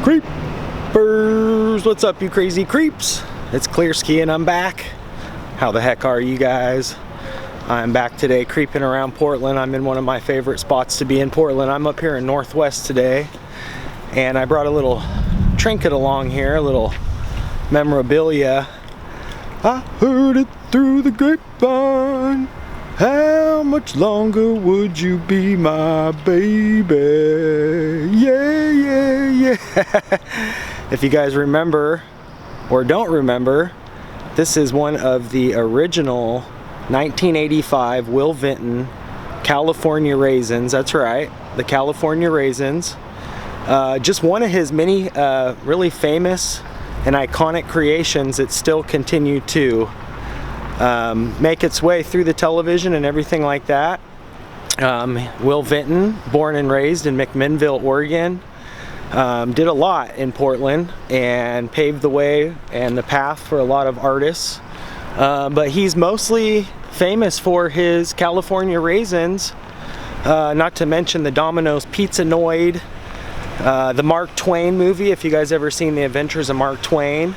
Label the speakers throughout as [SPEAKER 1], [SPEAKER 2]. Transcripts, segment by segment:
[SPEAKER 1] Creepers! What's up, you crazy creeps? It's Clearski and I'm back. How the heck are you guys? I'm back today creeping around Portland. I'm in one of my favorite spots to be in Portland. I'm up here in Northwest today, and I brought a little trinket along here, a little memorabilia. I heard it through the grapevine. How much longer would you be my baby? Yeah, yeah, yeah. If you guys remember or don't remember, this is one of the original 1985 Will Vinton California Raisins. That's right, the California Raisins. Just one of his many really famous and iconic creations that still continue to make its way through the television and everything like that. Will Vinton, born and raised in McMinnville, Oregon, did a lot in Portland and paved the way and the path for a lot of artists. But he's mostly famous for his California Raisins, not to mention the Dominoes Pizza NOID, the Mark Twain movie, if you guys ever seen The Adventures of Mark Twain.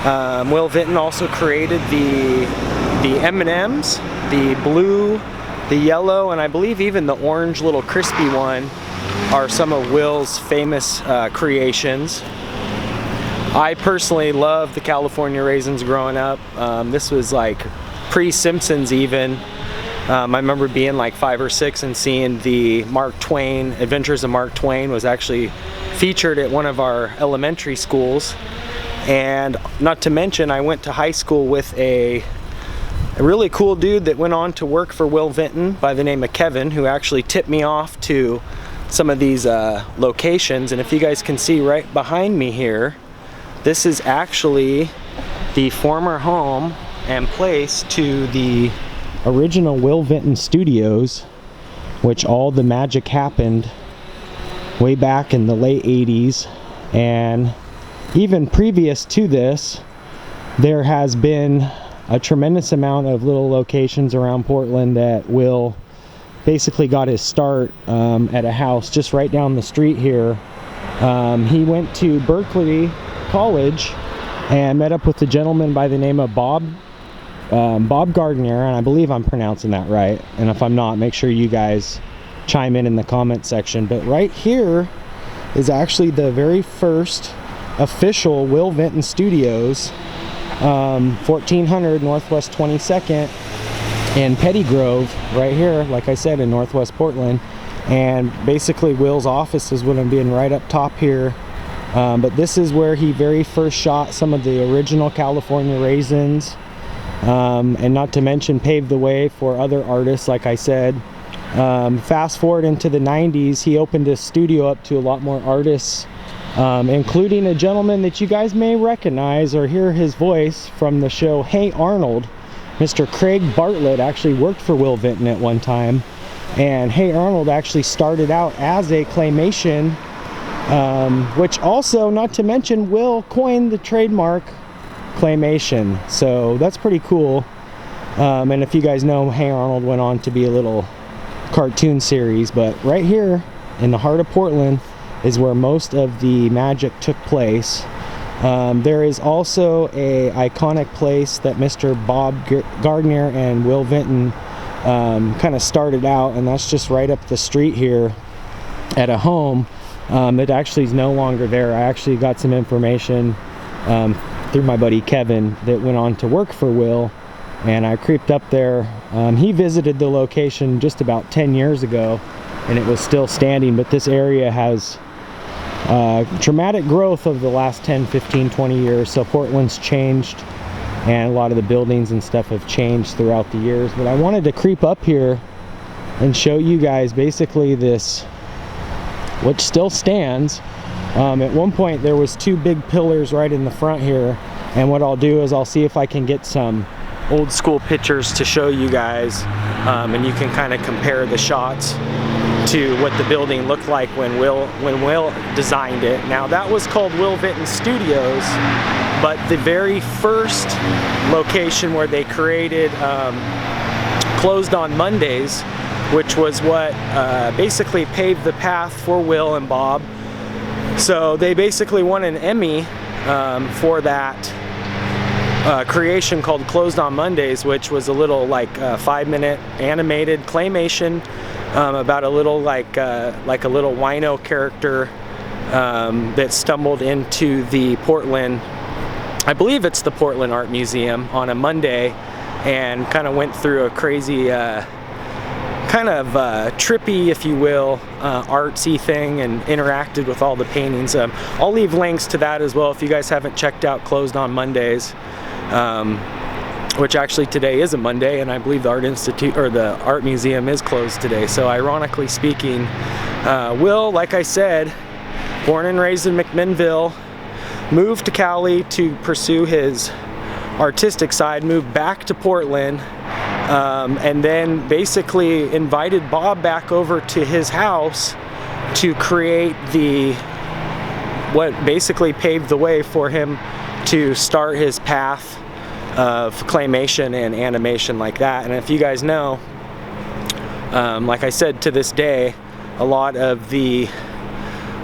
[SPEAKER 1] Will Vinton also created the M&Ms, the blue, the yellow, and I believe even the orange little crispy one are some of Will's famous creations. I personally loved the California Raisins growing up. This was like pre-Simpsons even. I remember being like 5 or 6 and seeing the Mark Twain, Adventures of Mark Twain was actually featured at one of our elementary schools. And not to mention, I went to high school with a really cool dude that went on to work for Will Vinton by the name of Kevin, who actually tipped me off to some of these locations. And if you guys can see right behind me here, this is actually the former home and place to the original Will Vinton Studios, which all the magic happened way back in the late 80s. And even previous to this, there has been a tremendous amount of little locations around Portland that Will basically got his start at a house just right down the street here. He went to Berkeley College and met up with a gentleman by the name of Bob Gardner, and I believe I'm pronouncing that right. And if I'm not, make sure you guys chime in the comment section. But right here is actually the very first official Will Vinton Studios, 1400 Northwest 22nd in Petty Grove, right here, like I said, in Northwest Portland. And basically Will's offices would have been right up top here, but this is where he very first shot some of the original California Raisins, and not to mention paved the way for other artists, like I said. Fast forward into the 90s, he opened his studio up to a lot more artists, including a gentleman that you guys may recognize or hear his voice from the show Hey Arnold. Mr. Craig Bartlett actually worked for Will Vinton at one time, and Hey Arnold actually started out as a claymation, which also, not to mention, Will coined the trademark claymation, so that's pretty cool. And if you guys know, Hey Arnold went on to be a little cartoon series. But right here in the heart of Portland is where most of the magic took place. There is also a iconic place that Mr. Bob Gardner and Will Vinton kind of started out, and that's just right up the street here at a home that actually is no longer there. I actually got some information through my buddy Kevin that went on to work for Will, and I creeped up there. He visited the location just about 10 years ago and it was still standing, but this area has dramatic growth over the last 10, 15, 20 years. So Portland's changed, and a lot of the buildings and stuff have changed throughout the years. But I wanted to creep up here and show you guys basically this, which still stands. At one point there was 2 big pillars right in the front here, and what I'll do is I'll see if I can get some old school pictures to show you guys, and you can kind of compare the shots to what the building looked like when Will designed it. Now that was called Will Vinton Studios, but the very first location where they created closed on Mondays, which was what basically paved the path for Will and Bob So they basically won an Emmy for that creation called Closed on Mondays, which was a little like 5-minute animated claymation about a little like a little wino character that stumbled into the Portland, I believe it's the Portland Art Museum, on a Monday, and kind of went through a crazy kind of trippy, if you will, artsy thing, and interacted with all the paintings. I'll leave links to that as well if you guys haven't checked out Closed on Mondays, which actually today is a Monday, and I believe the Art Institute or the Art Museum is closed today. So ironically speaking, Will, like I said, born and raised in McMinnville, moved to Cali to pursue his artistic side, moved back to Portland, and then basically invited Bob back over to his house to create what basically paved the way for him to start his path of claymation and animation like that. And if you guys know, like I said, to this day, a lot of the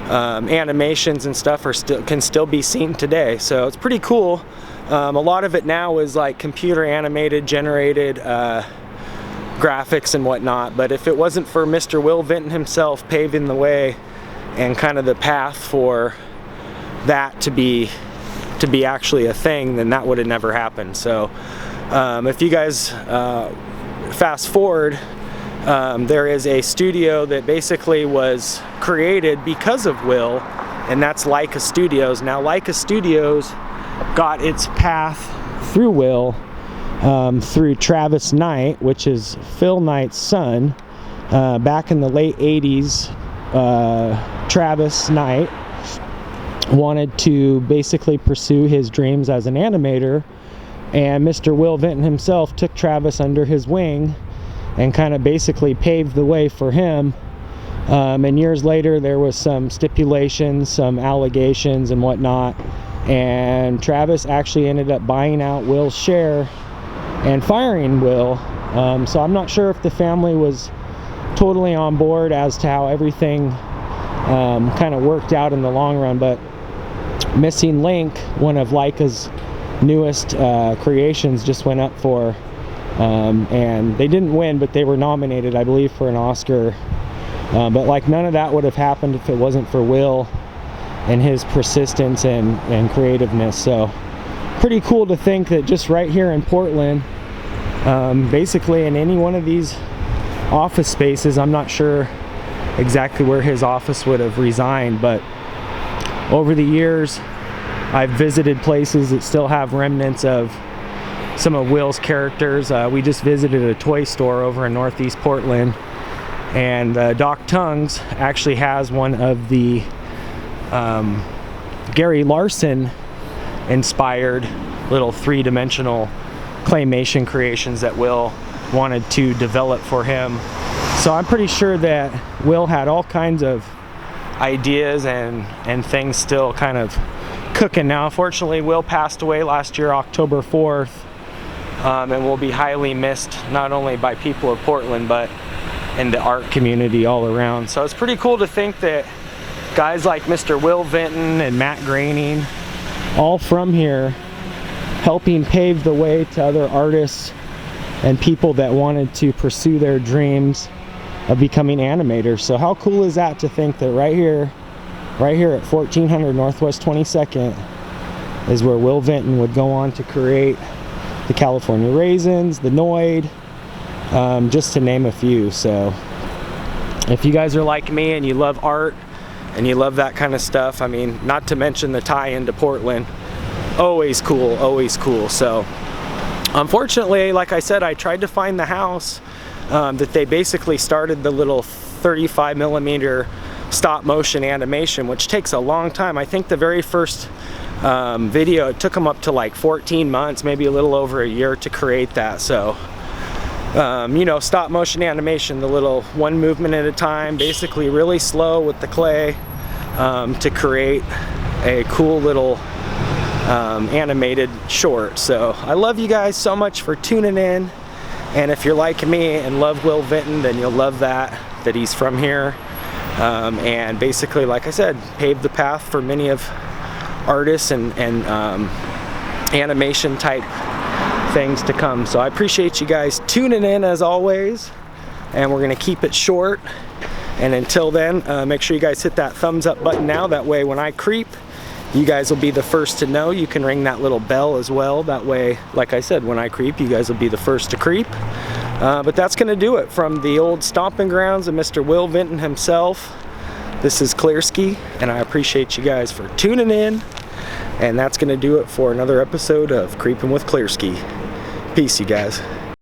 [SPEAKER 1] animations and stuff can still be seen today. So it's pretty cool. A lot of it now is like computer animated, generated graphics and whatnot, but if it wasn't for Mr. Will Vinton himself paving the way and kind of the path for that to be actually a thing, then that would have never happened. So if you guys fast forward, there is a studio that basically was created because of Will, and that's Leica Studios. Now Leica Studios got its path through Will, through Travis Knight, which is Phil Knight's son. Back in the late 80s, Travis Knight wanted to basically pursue his dreams as an animator, and Mr. Will Vinton himself took Travis under his wing and kind of basically paved the way for him. And years later there was some stipulations, some allegations and whatnot, and Travis actually ended up buying out Will's share and firing Will. So I'm not sure if the family was totally on board as to how everything kind of worked out in the long run, but Missing Link, one of Leica's newest creations, just went up for, and they didn't win, but they were nominated, I believe, for an Oscar. But like, none of that would have happened if it wasn't for Will and his persistence and creativeness. So pretty cool to think that just right here in Portland, basically in any one of these office spaces, I'm not sure exactly where his office would have resigned, but over the years I've visited places that still have remnants of some of Will's characters. We just visited a toy store over in Northeast Portland, and Doc Tongues actually has one of the Gary Larson inspired little three-dimensional claymation creations that Will wanted to develop for him. So I'm pretty sure that Will had all kinds of ideas and things still kind of cooking now. Unfortunately, Will passed away last year, October 4th, and will be highly missed, not only by people of Portland, but in the art community all around. So it's pretty cool to think that guys like Mr. Will Vinton and Matt Groening, all from here, helping pave the way to other artists and people that wanted to pursue their dreams of becoming animators. So how cool is that, to think that right here at 1400 Northwest 22nd is where Will Vinton would go on to create the California Raisins, the NOID, just to name a few. So if you guys are like me and you love art and you love that kind of stuff, I mean, not to mention the tie-in to Portland, always cool, always cool. So unfortunately, like I said, I tried to find the house that they basically started the little 35mm stop motion animation, which takes a long time. I think the very first video, it took them up to like 14 months, maybe a little over a year to create that. So you know, stop motion animation, the little one movement at a time, basically really slow with the clay, to create a cool little animated short. So I love you guys so much for tuning in, and if you're like me and love Will Vinton, then you'll love that he's from here. and basically, like I said, paved the path for many of artists and animation type things to come. So I appreciate you guys tuning in as always, and we're gonna keep it short. And until then, make sure you guys hit that thumbs up button now. That way when I creep, you guys will be the first to know. You can ring that little bell as well. That way, like I said, when I creep, you guys will be the first to creep. But that's gonna do it from the old stomping grounds of Mr. Will Vinton himself. This is Clearski, and I appreciate you guys for tuning in. And that's gonna do it for another episode of Creeping with Clearski. Peace, you guys.